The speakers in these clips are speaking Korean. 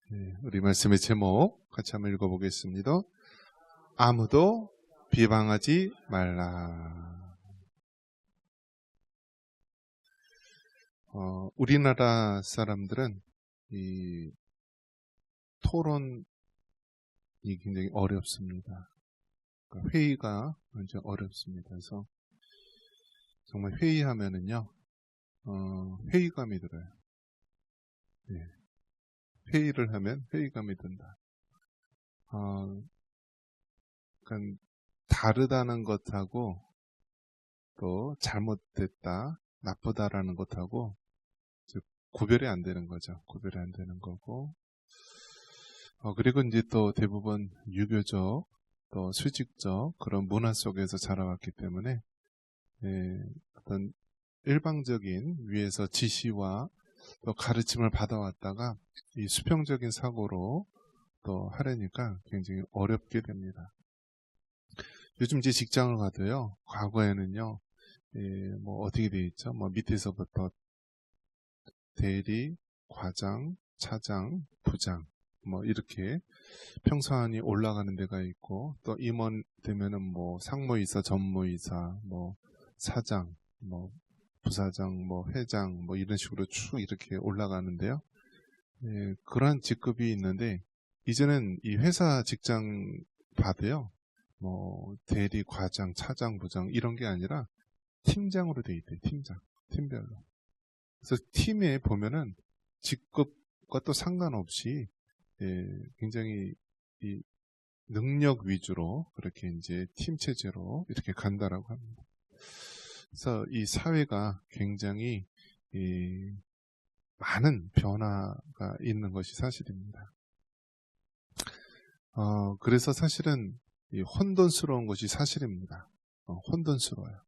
우리 말씀의 제목 같이 한번 읽어보겠습니다. 아무도 비방하지 말라. 우리나라 사람들은 이 토론이 굉장히 어렵습니다. 그러니까 회의가 먼저 어렵습니다. 그래서 정말 회의하면은요, 회의감이 들어요. 회의를 하면 회의감이 든다. 그러니까 다르다는 것하고 또 잘못됐다, 나쁘다라는 것하고 구별이 안 되는 거죠. 구별이 안 되는 거고. 그리고 이제 또 대부분 유교적, 또 수직적 그런 문화 속에서 자라왔기 때문에 어떤 일방적인 위에서 지시와 또 가르침을 받아왔다가 이 수평적인 사고로 또 하려니까 굉장히 어렵게 됩니다. 요즘 이제 직장을 가도요, 과거에는요, 뭐 어떻게 돼 있죠? 뭐 밑에서부터 대리, 과장, 차장, 부장, 뭐 이렇게 평선이 올라가는 데가 있고, 또 임원 되면은 뭐 상무이사, 전무이사, 뭐 사장, 뭐 부사장, 뭐 회장, 뭐 이런 식으로 쭉 이렇게 올라가는데요. 그러한 직급이 있는데, 이제는 이 회사 직장 봐도요, 뭐 대리, 과장, 차장, 부장 이런 게 아니라 팀장으로 돼 있대요. 팀장, 팀별로. 그래서 팀에 보면은 직급과 또 상관없이 굉장히 이 능력 위주로 그렇게 이제 팀 체제로 이렇게 간다라고 합니다. 그래서 이 사회가 굉장히 많은 변화가 있는 것이 사실입니다. 그래서 사실은 이 혼돈스러운 것이 사실입니다. 혼돈스러워요.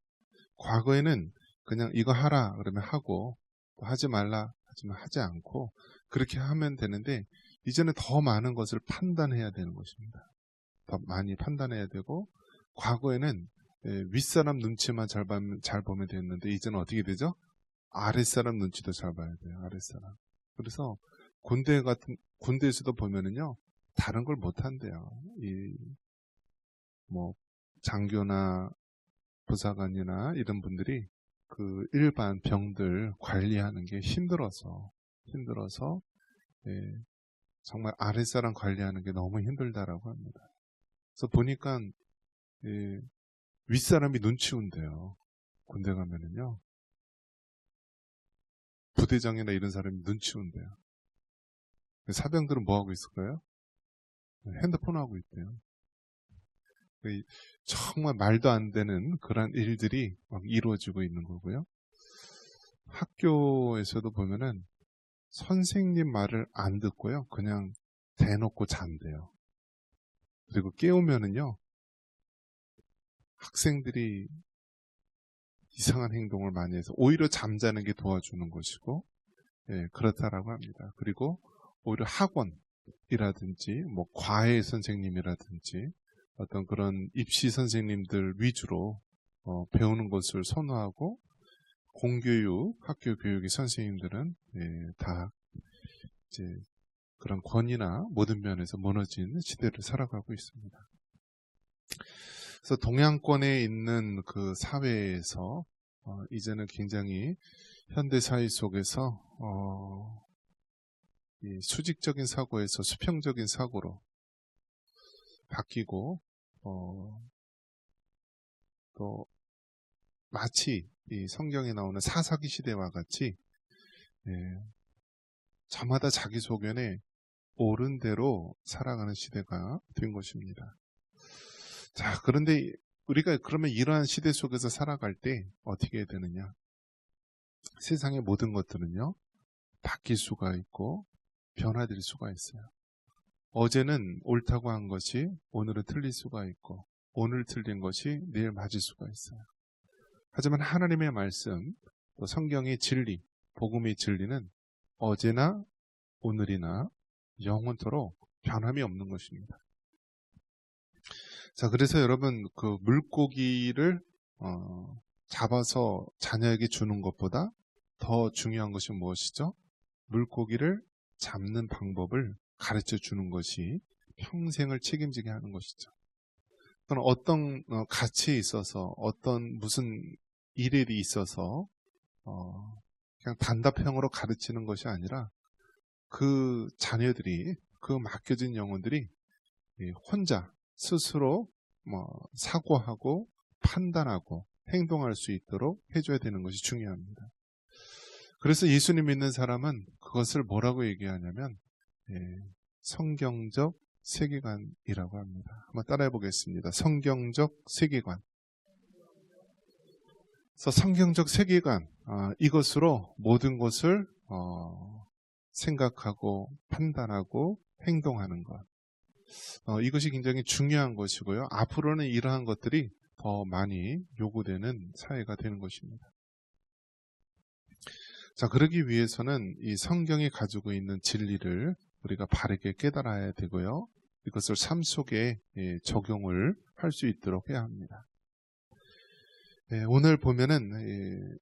과거에는 그냥 이거 하라 그러면 하고, 또 하지 말라 하지만 하지 않고 그렇게 하면 되는데, 이제는 더 많은 것을 판단해야 되는 것입니다. 더 많이 판단해야 되고, 과거에는 윗사람 눈치만 잘 보면 됐는데, 이제는 어떻게 되죠? 아랫사람 눈치도 잘 봐야 돼요. 아랫사람. 그래서 군대에서도 보면은요, 다른 걸 못 한대요. 뭐 장교나 부사관이나 이런 분들이 그 일반 병들 관리하는 게 힘들어서 정말 아랫사람 관리하는 게 너무 힘들다라고 합니다. 그래서 보니까 윗사람이 눈치 온대요. 군대 가면은요, 부대장이나 이런 사람이 눈치 온대요. 사병들은 뭐 하고 있을까요? 핸드폰 하고 있대요. 정말 말도 안 되는 그런 일들이 막 이루어지고 있는 거고요. 학교에서도 보면은 선생님 말을 안 듣고요, 그냥 대놓고 잔대요. 그리고 깨우면은요, 학생들이 이상한 행동을 많이 해서 오히려 잠자는 게 도와주는 것이고, 그렇다라고 합니다. 그리고 오히려 학원이라든지 뭐 과외 선생님이라든지 어떤 그런 입시 선생님들 위주로 배우는 것을 선호하고, 공교육, 학교 교육의 선생님들은 다 이제 그런 권위나 모든 면에서 무너진 시대를 살아가고 있습니다. 그래서 동양권에 있는 그 사회에서 이제는 굉장히 현대 사회 속에서 이 수직적인 사고에서 수평적인 사고로 바뀌고, 또 마치 이 성경에 나오는 사사기 시대와 같이 저마다 자기 소견에 옳은 대로 살아가는 시대가 된 것입니다. 자, 그런데 우리가 그러면 이러한 시대 속에서 살아갈 때 어떻게 해야 되느냐? 세상의 모든 것들은요, 바뀔 수가 있고 변화될 수가 있어요. 어제는 옳다고 한 것이 오늘은 틀릴 수가 있고, 오늘 틀린 것이 내일 맞을 수가 있어요. 하지만 하나님의 말씀, 또 성경의 진리, 복음의 진리는 어제나 오늘이나 영원토록 변함이 없는 것입니다. 자, 그래서 여러분, 그 물고기를 잡아서 자녀에게 주는 것보다 더 중요한 것이 무엇이죠? 물고기를 잡는 방법을 가르쳐 주는 것이 평생을 책임지게 하는 것이죠. 또는 어떤 가치에 있어서 어떤 무슨 일일이 있어서 그냥 단답형으로 가르치는 것이 아니라 그 자녀들이, 그 맡겨진 영혼들이 혼자 스스로 사고하고 판단하고 행동할 수 있도록 해줘야 되는 것이 중요합니다. 그래서 예수님 믿는 사람은 그것을 뭐라고 얘기하냐면 성경적 세계관이라고 합니다. 한번 따라해 보겠습니다. 성경적 세계관. 그래서 성경적 세계관, 이것으로 모든 것을 생각하고 판단하고 행동하는 것. 이것이 굉장히 중요한 것이고요. 앞으로는 이러한 것들이 더 많이 요구되는 사회가 되는 것입니다. 자, 그러기 위해서는 이 성경이 가지고 있는 진리를 우리가 바르게 깨달아야 되고요. 이것을 삶 속에 적용을 할 수 있도록 해야 합니다. 오늘 보면은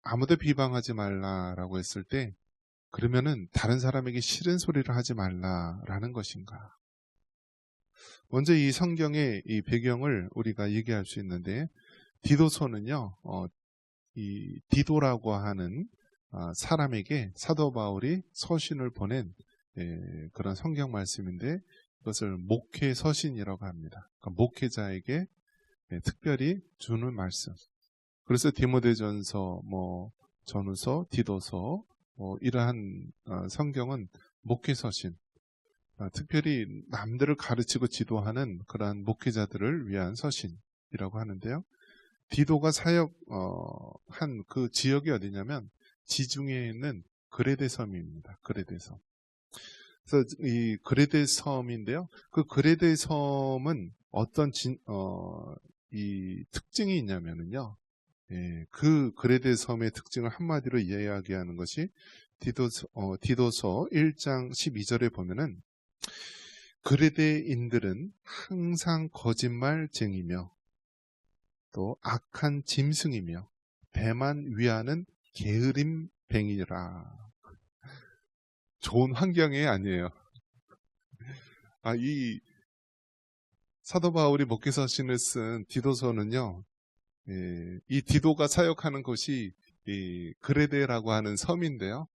아무도 비방하지 말라라고 했을 때 그러면은 다른 사람에게 싫은 소리를 하지 말라라는 것인가? 먼저 이 성경의 이 배경을 우리가 얘기할 수 있는데 디도서는요, 이 디도라고 하는 사람에게 사도 바울이 서신을 보낸 그런 성경 말씀인데 이것을 목회 서신이라고 합니다. 그러니까 목회자에게 특별히 주는 말씀. 그래서 디모데전서, 전후서, 디도서, 이러한 성경은 목회 서신, 특별히 남들을 가르치고 지도하는 그러한 목회자들을 위한 서신이라고 하는데요. 디도가 사역한 그 지역이 어디냐면 지중해에 있는 그레데 섬입니다. 그레데 섬. 그래서 이 그레데 섬인데요. 그 그레데 섬은 어떤 이 특징이 있냐면은요. 그 그레데 섬의 특징을 한마디로 이야기하는 것이 디도서 1장 12절에 보면은 그레데인들은 항상 거짓말쟁이며 또 악한 짐승이며 배만 위하는 게으름뱅이라. 좋은 환경이 아니에요. 이 사도 바울이 목회 서신을 쓴 디도서는요. 이 디도가 사역하는 곳이 이 그레데라고 하는 섬인데요.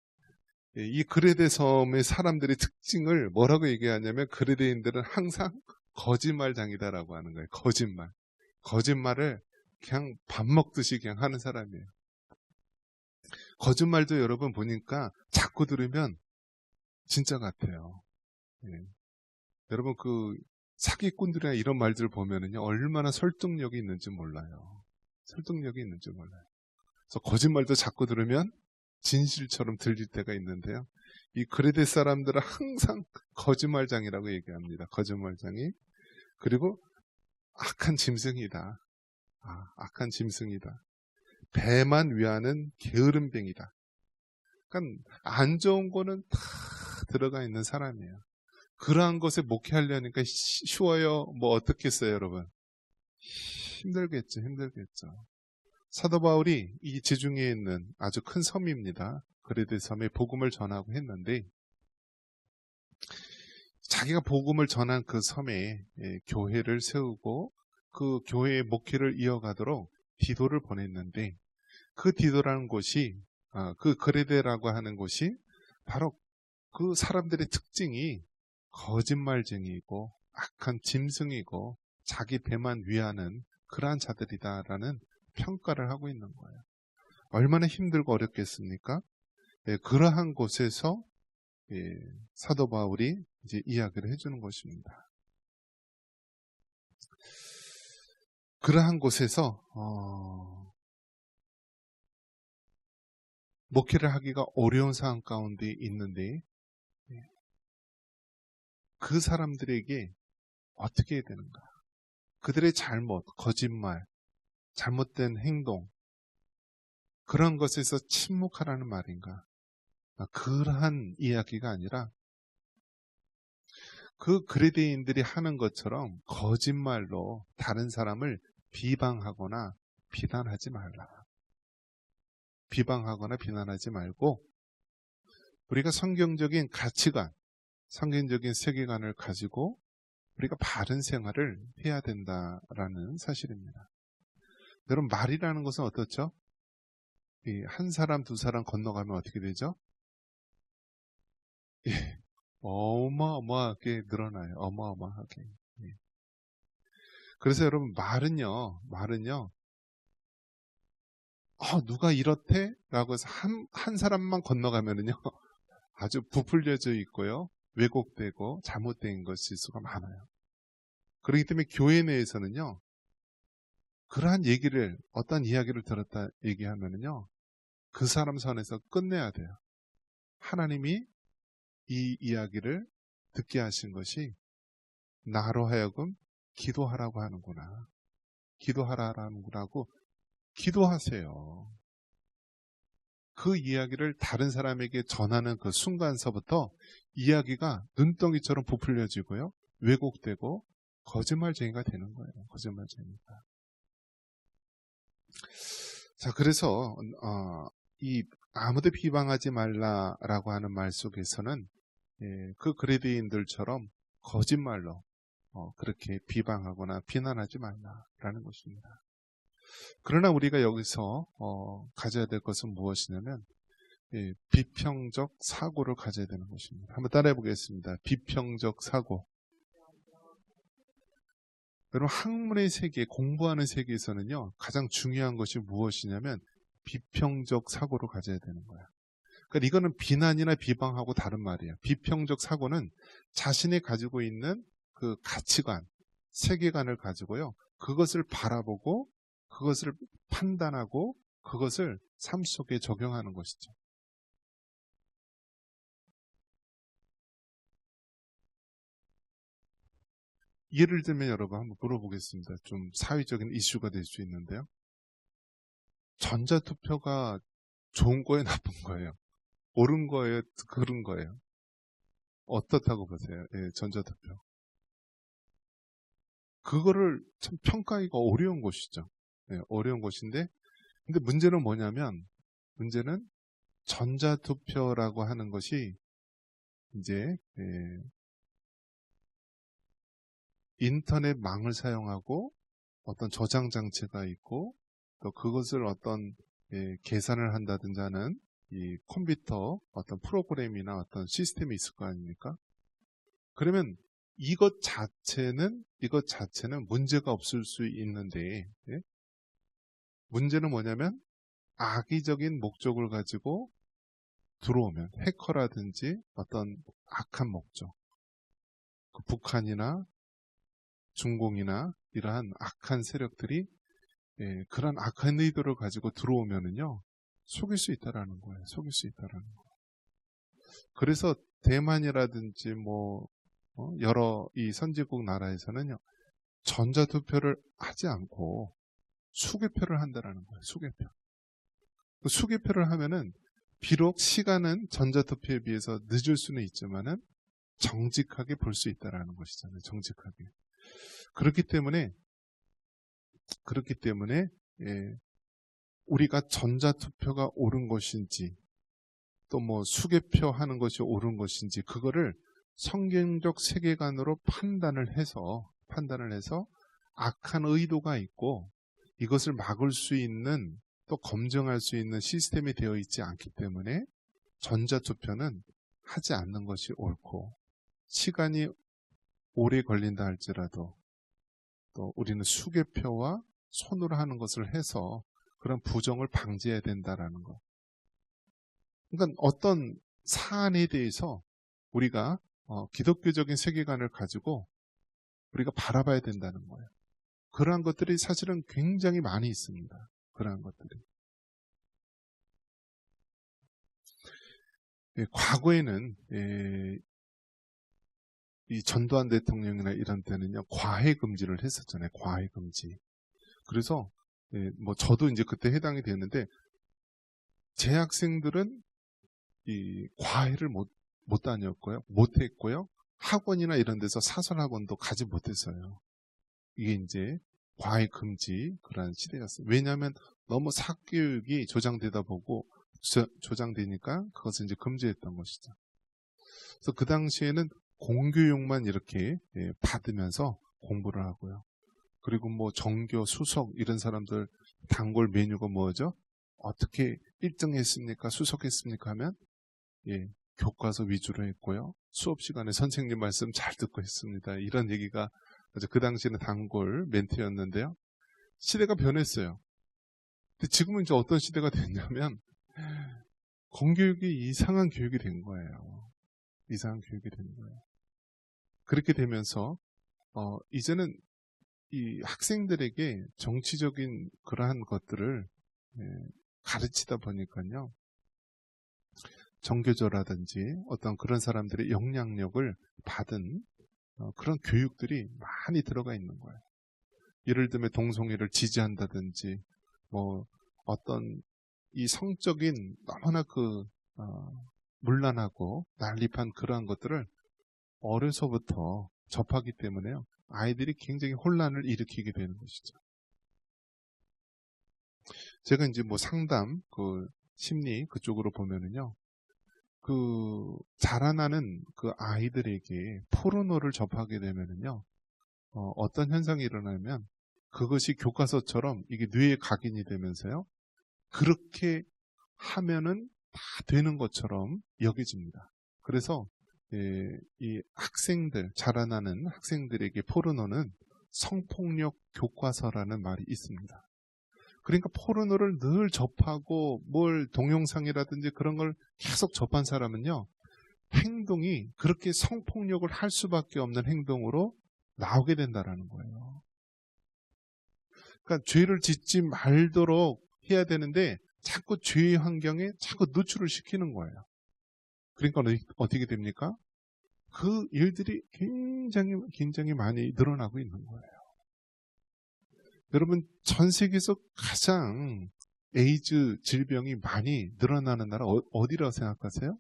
이 그레데 섬의 사람들의 특징을 뭐라고 얘기하냐면 그레데인들은 항상 거짓말장이다라고 하는 거예요. 거짓말을 그냥 밥 먹듯이 그냥 하는 사람이에요. 거짓말도 여러분 보니까 자꾸 들으면 진짜 같아요. 여러분 그 사기꾼들이나 이런 말들을 보면은요 얼마나 설득력이 있는지 몰라요. 그래서 거짓말도 자꾸 들으면 진실처럼 들릴 때가 있는데요. 이 그레데 사람들은 항상 거짓말장이라고 얘기합니다. 거짓말장이. 그리고 악한 짐승이다. 악한 짐승이다. 배만 위하는 게으름뱅이다. 그러니까 안 좋은 거는 다 들어가 있는 사람이에요. 그러한 것에 목회하려니까 쉬워요? 어떻겠어요, 여러분? 힘들겠죠. 사도 바울이 이 지중해에 있는 아주 큰 섬입니다. 그레데 섬에 복음을 전하고 했는데 자기가 복음을 전한 그 섬에 교회를 세우고 그 교회의 목회를 이어가도록 디도를 보냈는데 그 디도라는 곳이 그 그레데라고 하는 곳이 바로 그 사람들의 특징이 거짓말쟁이이고 악한 짐승이고 자기 배만 위하는 그러한 자들이다라는 평가를 하고 있는 거예요. 얼마나 힘들고 어렵겠습니까? 그러한 곳에서 사도 바울이 이제 이야기를 해주는 것입니다. 그러한 곳에서 목회를 하기가 어려운 상황 가운데 있는데 그 사람들에게 어떻게 해야 되는가? 그들의 잘못, 거짓말, 잘못된 행동, 그런 것에서 침묵하라는 말인가? 그러한 이야기가 아니라 그 그레데인들이 하는 것처럼 거짓말로 다른 사람을 비방하거나 비난하지 말라. 비방하거나 비난하지 말고 우리가 성경적인 가치관, 성경적인 세계관을 가지고 우리가 바른 생활을 해야 된다라는 사실입니다. 여러분, 말이라는 것은 어떻죠? 한 사람, 두 사람 건너가면 어떻게 되죠? 어마어마하게 늘어나요. 어마어마하게. 그래서 여러분, 말은요, 누가 이렇대? 라고 해서 한 사람만 건너가면은요, 아주 부풀려져 있고요, 왜곡되고 잘못된 것일 수가 많아요. 그렇기 때문에 교회 내에서는요, 그러한 얘기를, 어떤 이야기를 들었다 얘기하면은요, 그 사람 선에서 끝내야 돼요. 하나님이 이 이야기를 듣게 하신 것이 나로 하여금 기도하라고 하는구나. 기도하라는구나고 기도하세요. 그 이야기를 다른 사람에게 전하는 그 순간서부터 이야기가 눈덩이처럼 부풀려지고요, 왜곡되고 거짓말쟁이가 되는 거예요. 거짓말쟁이가. 자, 그래서 이 아무도 비방하지 말라라고 하는 말 속에서는 그 그레디인들처럼 거짓말로 그렇게 비방하거나 비난하지 말라라는 것입니다. 그러나 우리가 여기서 가져야 될 것은 무엇이냐면 비평적 사고를 가져야 되는 것입니다. 한번 따라해 보겠습니다. 비평적 사고. 여러분, 학문의 세계, 공부하는 세계에서는요, 가장 중요한 것이 무엇이냐면 비평적 사고를 가져야 되는 거야. 그러니까 이거는 비난이나 비방하고 다른 말이에요. 비평적 사고는 자신이 가지고 있는 그 가치관, 세계관을 가지고요, 그것을 바라보고 그것을 판단하고 그것을 삶 속에 적용하는 것이죠. 예를 들면 여러분 한번 물어보겠습니다. 좀 사회적인 이슈가 될 수 있는데요. 전자투표가 좋은 거예요, 나쁜 거예요? 옳은 거예요, 그른 거예요? 어떻다고 보세요? 전자투표. 그거를 참 평가하기가 어려운 것이죠. 어려운 것인데, 근데 문제는 뭐냐면, 문제는 전자투표라고 하는 것이 이제 인터넷 망을 사용하고 어떤 저장 장치가 있고 또 그것을 어떤 계산을 한다든지 하는 이 컴퓨터 어떤 프로그램이나 어떤 시스템이 있을 거 아닙니까? 그러면 이것 자체는 문제가 없을 수 있는데, 문제는 뭐냐면 악의적인 목적을 가지고 들어오면, 해커라든지 어떤 악한 목적, 그 북한이나 중공이나 이러한 악한 세력들이 그런 악한 의도를 가지고 들어오면은요, 속일 수 있다라는 거예요. 속일 수 있다라는 거. 그래서 대만이라든지 여러 이 선진국 나라에서는요, 전자투표를 하지 않고 수개표를 한다라는 거예요. 수개표. 수개표를 하면은 비록 시간은 전자투표에 비해서 늦을 수는 있지만은 정직하게 볼 수 있다라는 것이잖아요. 정직하게. 그렇기 때문에 우리가 전자투표가 옳은 것인지 또 수개표 하는 것이 옳은 것인지 그거를 성경적 세계관으로 판단을 해서 악한 의도가 있고 이것을 막을 수 있는 또 검증할 수 있는 시스템이 되어 있지 않기 때문에 전자투표는 하지 않는 것이 옳고, 시간이 오래 걸린다 할지라도 또 우리는 수개표와 손으로 하는 것을 해서 그런 부정을 방지해야 된다라는 것. 그러니까 어떤 사안에 대해서 우리가 기독교적인 세계관을 가지고 우리가 바라봐야 된다는 거예요. 그러한 것들이 사실은 굉장히 많이 있습니다. 그러한 것들이. 과거에는 이 전두환 대통령이나 이런 때는요, 과외 금지를 했었잖아요. 과외 금지. 그래서 저도 이제 그때 해당이 됐는데, 재학생들은 이 과외를 못 다녔고요, 못 했고요, 학원이나 이런 데서 사설학원도 가지 못했어요. 이게 이제 과외 금지 그런 시대였어요. 왜냐하면 너무 사교육이 조장되니까 그것을 이제 금지했던 것이죠. 그래서 그 당시에는 공교육만 이렇게 받으면서 공부를 하고요. 그리고 뭐 정교, 수석 이런 사람들 단골 메뉴가 뭐죠? 어떻게 1등했습니까? 수석했습니까? 하면 교과서 위주로 했고요. 수업 시간에 선생님 말씀 잘 듣고 했습니다. 이런 얘기가 아주 그 당시에는 단골 멘트였는데요. 시대가 변했어요. 근데 지금은 이제 어떤 시대가 됐냐면 공교육이 이상한 교육이 된 거예요. 이상한 교육이 된 거예요. 그렇게 되면서 이제는 이 학생들에게 정치적인 그러한 것들을 가르치다 보니까요. 정교조라든지 어떤 그런 사람들의 영향력을 받은 그런 교육들이 많이 들어가 있는 거예요. 예를 들면 동성애를 지지한다든지 뭐 어떤 이 성적인 너무나 문란하고 난립한 그러한 것들을 어려서부터 접하기 때문에요. 아이들이 굉장히 혼란을 일으키게 되는 것이죠. 제가 이제 뭐 상담, 심리 그쪽으로 보면은요. 자라나는 그 아이들에게 포르노를 접하게 되면은요. 어떤 현상이 일어나면 그것이 교과서처럼 이게 뇌에 각인이 되면서요. 그렇게 하면은 다 되는 것처럼 여겨집니다. 그래서 이 학생들, 자라나는 학생들에게 포르노는 성폭력 교과서라는 말이 있습니다. 그러니까 포르노를 늘 접하고 뭘 동영상이라든지 그런 걸 계속 접한 사람은요. 행동이 그렇게 성폭력을 할 수밖에 없는 행동으로 나오게 된다라는 거예요. 그러니까 죄를 짓지 말도록 해야 되는데 자꾸 죄의 환경에 자꾸 노출을 시키는 거예요. 그러니까 어떻게 됩니까? 그 일들이 굉장히 많이 늘어나고 있는 거예요. 여러분 전 세계에서 가장 에이즈 질병이 많이 늘어나는 나라 어디라고 생각하세요?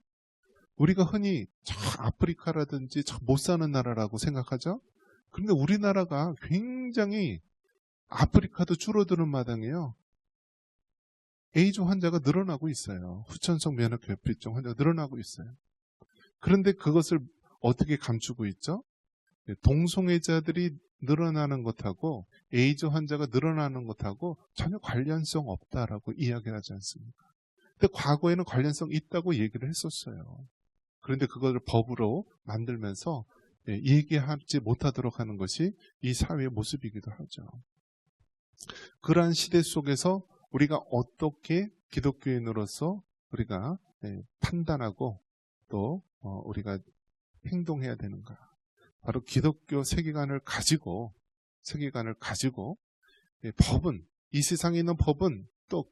우리가 흔히 저 아프리카라든지 저 못 사는 나라라고 생각하죠? 그런데 우리나라가 굉장히 아프리카도 줄어드는 마당에요. 에이즈 환자가 늘어나고 있어요. 후천성 면역결핍증 환자가 늘어나고 있어요. 그런데 그것을 어떻게 감추고 있죠? 동성애자들이 늘어나는 것하고 에이즈 환자가 늘어나는 것하고 전혀 관련성 없다라고 이야기를 하지 않습니까? 근데 과거에는 관련성 있다고 얘기를 했었어요. 그런데 그걸 법으로 만들면서 얘기하지 못하도록 하는 것이 이 사회의 모습이기도 하죠. 그러한 시대 속에서 우리가 어떻게 기독교인으로서 우리가 판단하고 또 우리가 행동해야 되는가? 바로 기독교 세계관을 가지고 법은 이 세상에 있는 법은 또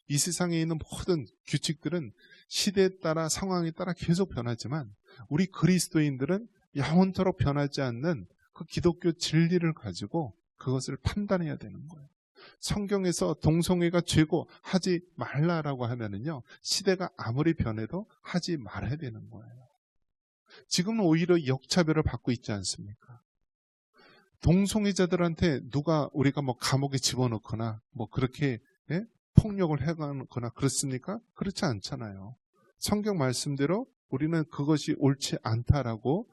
이 세상에 있는 모든 규칙들은 시대에 따라 상황에 따라 계속 변하지만 우리 그리스도인들은 영원토록 변하지 않는 그 기독교 진리를 가지고 그것을 판단해야 되는 거예요. 성경에서 동성애가 죄고 하지 말라라고 하면은요, 시대가 아무리 변해도 하지 말아야 되는 거예요. 지금은 오히려 역차별을 받고 있지 않습니까? 동성애자들한테 우리가 뭐 감옥에 집어넣거나 뭐 그렇게 폭력을 해가거나 그렇습니까? 그렇지 않잖아요. 성경 말씀대로 우리는 그것이 옳지 않다라고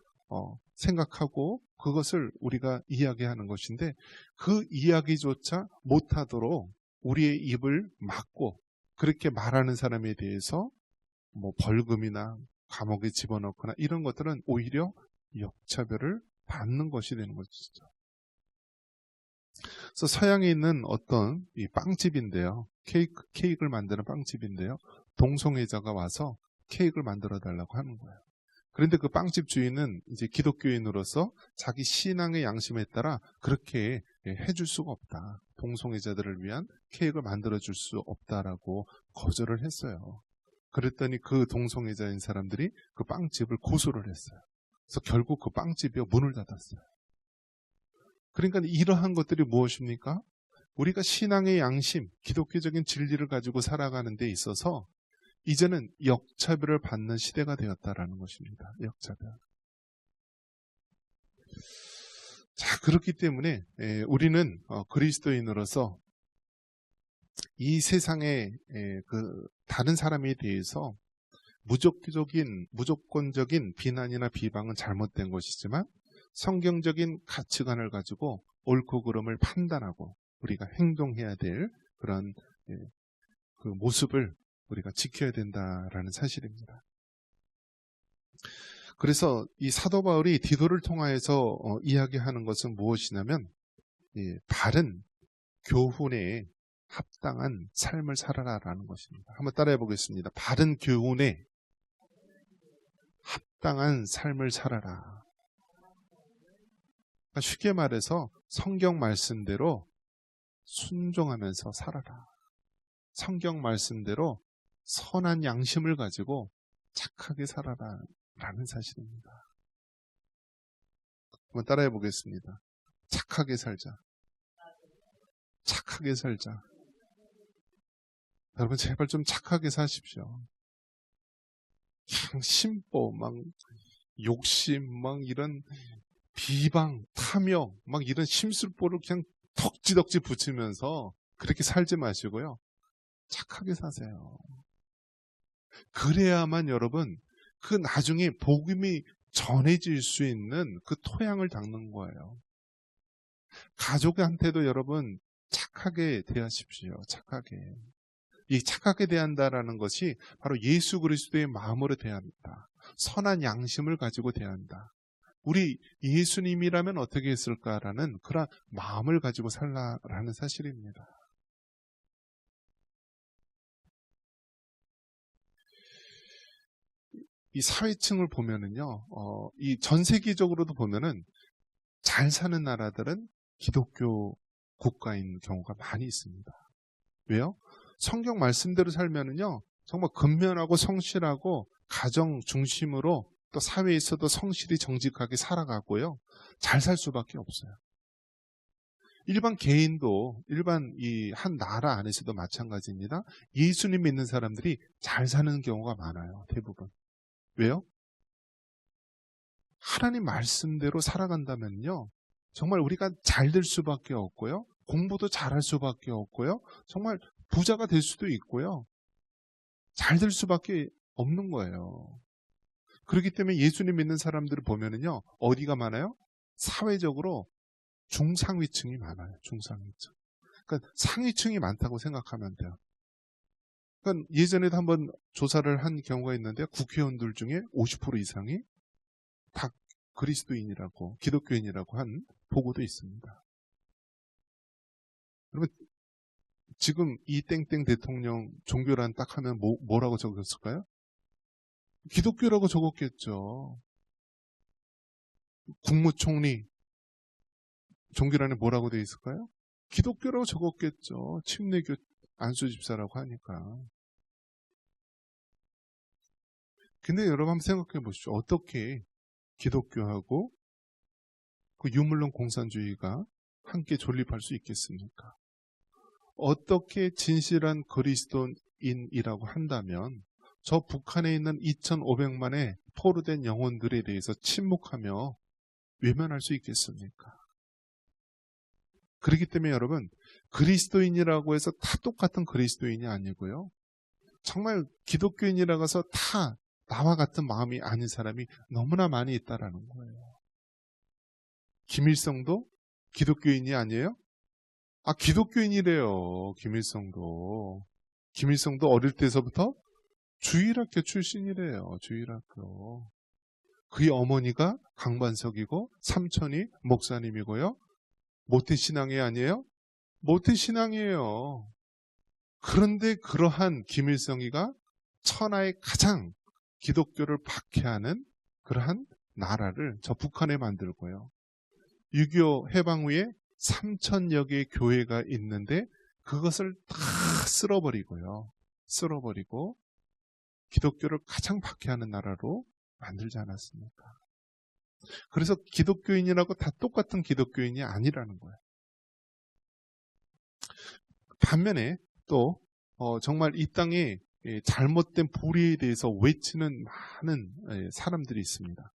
생각하고 그것을 우리가 이야기하는 것인데 그 이야기조차 못하도록 우리의 입을 막고 그렇게 말하는 사람에 대해서 뭐 벌금이나 감옥에 집어넣거나 이런 것들은 오히려 역차별을 받는 것이 되는 것이죠. 그래서 서양에 있는 어떤 이 빵집인데요. 케이크를 만드는 빵집인데요. 동성애자가 와서 케이크를 만들어 달라고 하는 거예요. 그런데 그 빵집 주인은 이제 기독교인으로서 자기 신앙의 양심에 따라 그렇게 해줄 수가 없다. 동성애자들을 위한 케이크를 만들어줄 수 없다라고 거절을 했어요. 그랬더니 그 동성애자인 사람들이 그 빵집을 고소를 했어요. 그래서 결국 그 빵집이 문을 닫았어요. 그러니까 이러한 것들이 무엇입니까? 우리가 신앙의 양심, 기독교적인 진리를 가지고 살아가는 데 있어서 이제는 역차별을 받는 시대가 되었다라는 것입니다. 역차별. 자, 그렇기 때문에 우리는 그리스도인으로서 이 세상의 다른 사람에 대해서 무조건적인 비난이나 비방은 잘못된 것이지만 성경적인 가치관을 가지고 옳고 그름을 판단하고 우리가 행동해야 될 그런 그 모습을 우리가 지켜야 된다라는 사실입니다. 그래서 이 사도 바울이 디도를 통하여서 이야기하는 것은 무엇이냐면 바른 교훈에 합당한 삶을 살아라라는 것입니다. 한번 따라해 보겠습니다. 바른 교훈에 합당한 삶을 살아라. 쉽게 말해서 성경 말씀대로 순종하면서 살아라. 성경 말씀대로 선한 양심을 가지고 착하게 살아라 라는 사실입니다. 한번 따라해 보겠습니다. 착하게 살자. 착하게 살자. 여러분 제발 좀 착하게 사십시오. 그냥 심보, 막 욕심, 막 이런 비방, 탐욕, 막 이런 심술보를 그냥 덕지덕지 붙이면서 그렇게 살지 마시고요. 착하게 사세요. 그래야만 여러분 그 나중에 복음이 전해질 수 있는 그 토양을 닦는 거예요. 가족한테도 여러분 착하게 대하십시오. 착하게. 이 착하게 대한다라는 것이 바로 예수 그리스도의 마음으로 대한다. 선한 양심을 가지고 대한다. 우리 예수님이라면 어떻게 했을까라는 그런 마음을 가지고 살라라는 사실입니다. 이 사회층을 보면은요, 이 전 세계적으로도 보면은 잘 사는 나라들은 기독교 국가인 경우가 많이 있습니다. 왜요? 성경 말씀대로 살면은요, 정말 근면하고 성실하고 가정 중심으로 또 사회에서도 성실히 정직하게 살아가고요, 잘 살 수밖에 없어요. 일반 개인도 일반 이 한 나라 안에서도 마찬가지입니다. 예수님 믿는 사람들이 잘 사는 경우가 많아요. 대부분. 왜요? 하나님 말씀대로 살아간다면요, 정말 우리가 잘 될 수밖에 없고요, 공부도 잘할 수밖에 없고요, 정말 부자가 될 수도 있고요, 잘 될 수밖에 없는 거예요. 그렇기 때문에 예수님 믿는 사람들을 보면은요, 어디가 많아요? 사회적으로 중상위층이 많아요. 중상위층. 그러니까 상위층이 많다고 생각하면 돼요. 그러니까 예전에도 한번 조사를 한 경우가 있는데 국회의원들 중에 50% 이상이 다 그리스도인이라고, 기독교인이라고 한 보고도 있습니다. 여러분 지금 이 땡땡 대통령 종교란 딱 하면 뭐라고 적었을까요? 기독교라고 적었겠죠. 국무총리 종교란에 뭐라고 되어 있을까요? 기독교라고 적었겠죠. 침례교 안수 집사라고 하니까. 근데 여러분 한번 생각해 보시죠. 어떻게 기독교하고 그 유물론 공산주의가 함께 존립할 수 있겠습니까? 어떻게 진실한 그리스도인이라고 한다면 저 북한에 있는 2,500만의 포로된 영혼들에 대해서 침묵하며 외면할 수 있겠습니까? 그렇기 때문에 여러분, 그리스도인이라고 해서 다 똑같은 그리스도인이 아니고요, 정말 기독교인이라고 해서 다 나와 같은 마음이 아닌 사람이 너무나 많이 있다라는 거예요. 김일성도 기독교인이 아니에요? 아, 기독교인이래요. 김일성도 어릴 때서부터 주일학교 출신이래요. 주일학교. 그의 어머니가 강반석이고 삼촌이 목사님이고요. 모태신앙이 아니에요? 모태신앙이에요. 그런데 그러한 김일성이가 천하의 가장 기독교를 박해하는 그러한 나라를 저 북한에 만들고요, 6.25 해방 후에 3,000여 개의 교회가 있는데 그것을 다 쓸어버리고 기독교를 가장 박해하는 나라로 만들지 않았습니까? 그래서 기독교인이라고 다 똑같은 기독교인이 아니라는 거예요. 반면에 또 정말 이 땅에 잘못된 불의에 대해서 외치는 많은 사람들이 있습니다.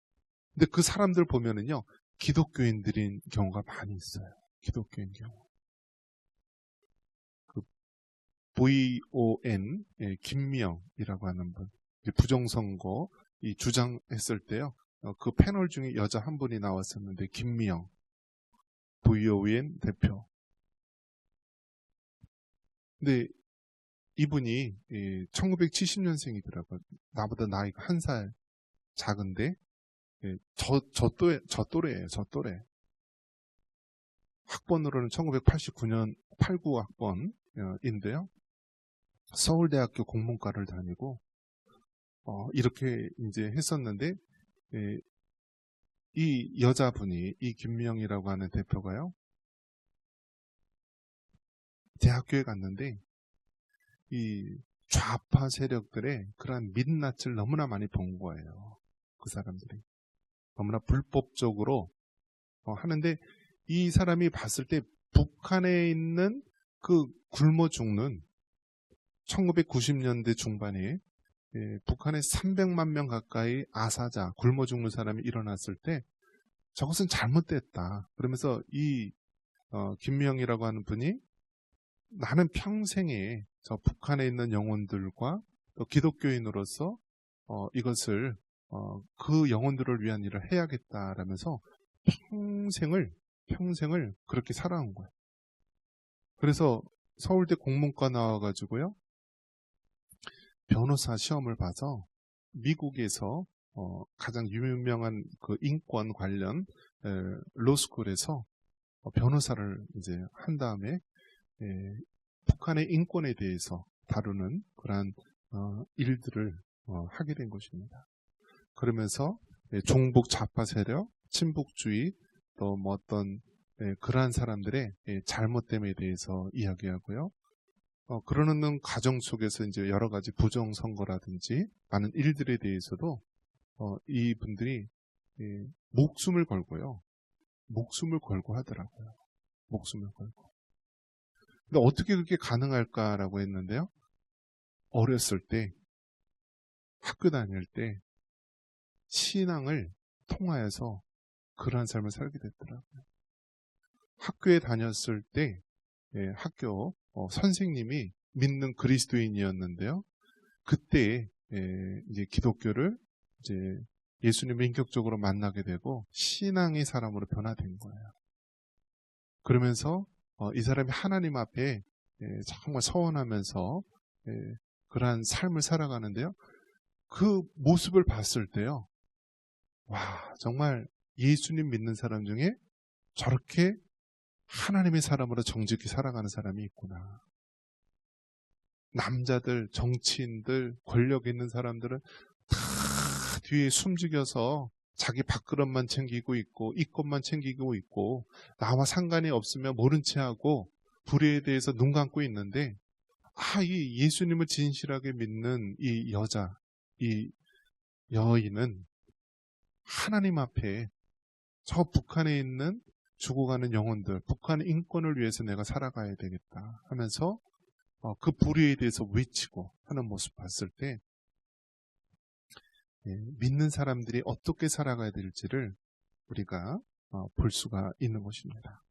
근데 그 사람들 보면은요, 기독교인들인 경우가 많이 있어요. 기독교인 경우. 그 VON 김미영이라고 하는 분, 부정선거 이 주장했을 때요. 그 패널 중에 여자 한 분이 나왔었는데 김미영 VON 대표. 근데 이분이 1970년생이더라고요. 나보다 나이가 한 살 작은데 저 또래예요. 저 또래. 학번으로는 1989년 89 학번인데요. 서울대학교 공문과를 다니고 이렇게 이제 했었는데 이 여자분이 이 김미영이라고 하는 대표가요. 대학교에 갔는데 이 좌파 세력들의 그러한 민낯을 너무나 많이 본 거예요. 그 사람들이. 너무나 불법적으로 하는데 이 사람이 봤을 때 북한에 있는 그 굶어 죽는 1990년대 중반에 북한에 300만 명 가까이 아사자, 굶어 죽는 사람이 일어났을 때 저것은 잘못됐다. 그러면서 이 김명이라고 하는 분이 나는 평생에 저 북한에 있는 영혼들과 또 기독교인으로서 이것을 그 영혼들을 위한 일을 해야겠다라면서 평생을 그렇게 살아온 거예요. 그래서 서울대 공문과 나와가지고요. 변호사 시험을 봐서 미국에서 가장 유명한 그 인권 관련 로스쿨에서 변호사를 이제 한 다음에 북한의 인권에 대해서 다루는 그러한 일들을 하게 된 것입니다. 그러면서 종북 좌파 세력, 친북주의 또 뭐 어떤 그러한 사람들의 잘못됨에 대해서 이야기하고요. 그러는 과정 속에서 이제 여러 가지 부정선거라든지 많은 일들에 대해서도 이분들이 목숨을 걸고요. 목숨을 걸고 하더라고요. 목숨을 걸고. 근데 어떻게 그렇게 가능할까라고 했는데요. 어렸을 때, 학교 다닐 때 신앙을 통하여서 그러한 삶을 살게 됐더라고요. 학교에 다녔을 때 학교 선생님이 믿는 그리스도인이었는데요. 그때 이제 기독교를 이제 예수님을 인격적으로 만나게 되고 신앙의 사람으로 변화된 거예요. 그러면서 이 사람이 하나님 앞에 정말 서원하면서 그러한 삶을 살아가는데요. 그 모습을 봤을 때요. 와, 정말 예수님 믿는 사람 중에 저렇게 하나님의 사람으로 정직히 살아가는 사람이 있구나. 남자들, 정치인들, 권력 있는 사람들은 다 뒤에 숨죽여서 자기 밥그릇만 챙기고 있고 이것만 챙기고 있고 나와 상관이 없으면 모른 채 하고 불의에 대해서 눈 감고 있는데 이 예수님을 진실하게 믿는 이 여자, 이 여인은 하나님 앞에 저 북한에 있는 죽어가는 영혼들, 북한의 인권을 위해서 내가 살아가야 되겠다 하면서 그 불의에 대해서 외치고 하는 모습 봤을 때 믿는 사람들이 어떻게 살아가야 될지를 우리가 볼 수가 있는 것입니다.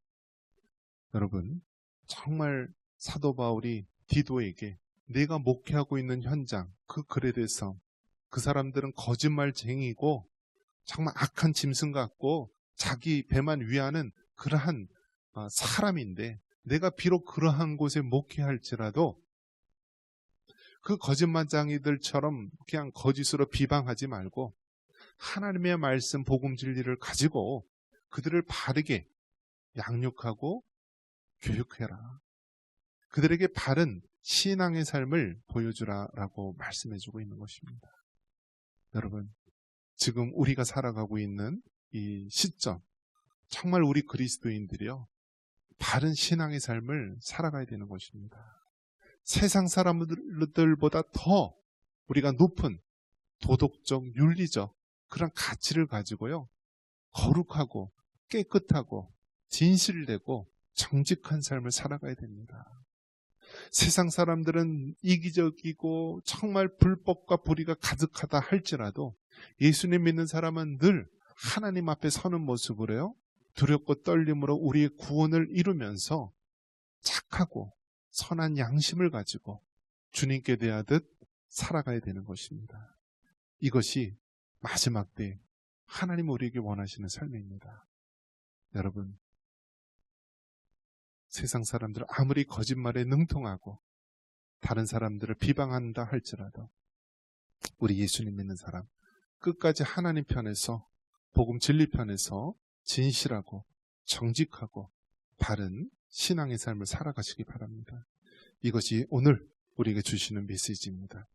여러분, 정말 사도 바울이 디도에게 내가 목회하고 있는 현장, 그 글에 대해서 그 사람들은 거짓말쟁이고 정말 악한 짐승 같고 자기 배만 위하는 그러한 사람인데 내가 비록 그러한 곳에 목회할지라도 그 거짓말쟁이들처럼 그냥 거짓으로 비방하지 말고 하나님의 말씀 복음 진리를 가지고 그들을 바르게 양육하고 교육해라. 그들에게 바른 신앙의 삶을 보여주라라고 말씀해주고 있는 것입니다. 여러분, 지금 우리가 살아가고 있는 이 시점, 정말 우리 그리스도인들이요, 바른 신앙의 삶을 살아가야 되는 것입니다. 세상 사람들보다 더 우리가 높은 도덕적, 윤리적 그런 가치를 가지고요, 거룩하고 깨끗하고 진실되고 정직한 삶을 살아가야 됩니다. 세상 사람들은 이기적이고 정말 불법과 불의가 가득하다 할지라도 예수님 믿는 사람은 늘 하나님 앞에 서는 모습으로요, 두렵고 떨림으로 우리의 구원을 이루면서 착하고 선한 양심을 가지고 주님께 대하듯 살아가야 되는 것입니다. 이것이 마지막 때 하나님 우리에게 원하시는 삶입니다. 여러분, 세상 사람들 아무리 거짓말에 능통하고 다른 사람들을 비방한다 할지라도 우리 예수님 믿는 사람 끝까지 하나님 편에서, 복음 진리 편에서 진실하고 정직하고 바른 신앙의 삶을 살아가시기 바랍니다. 이것이 오늘 우리에게 주시는 메시지입니다.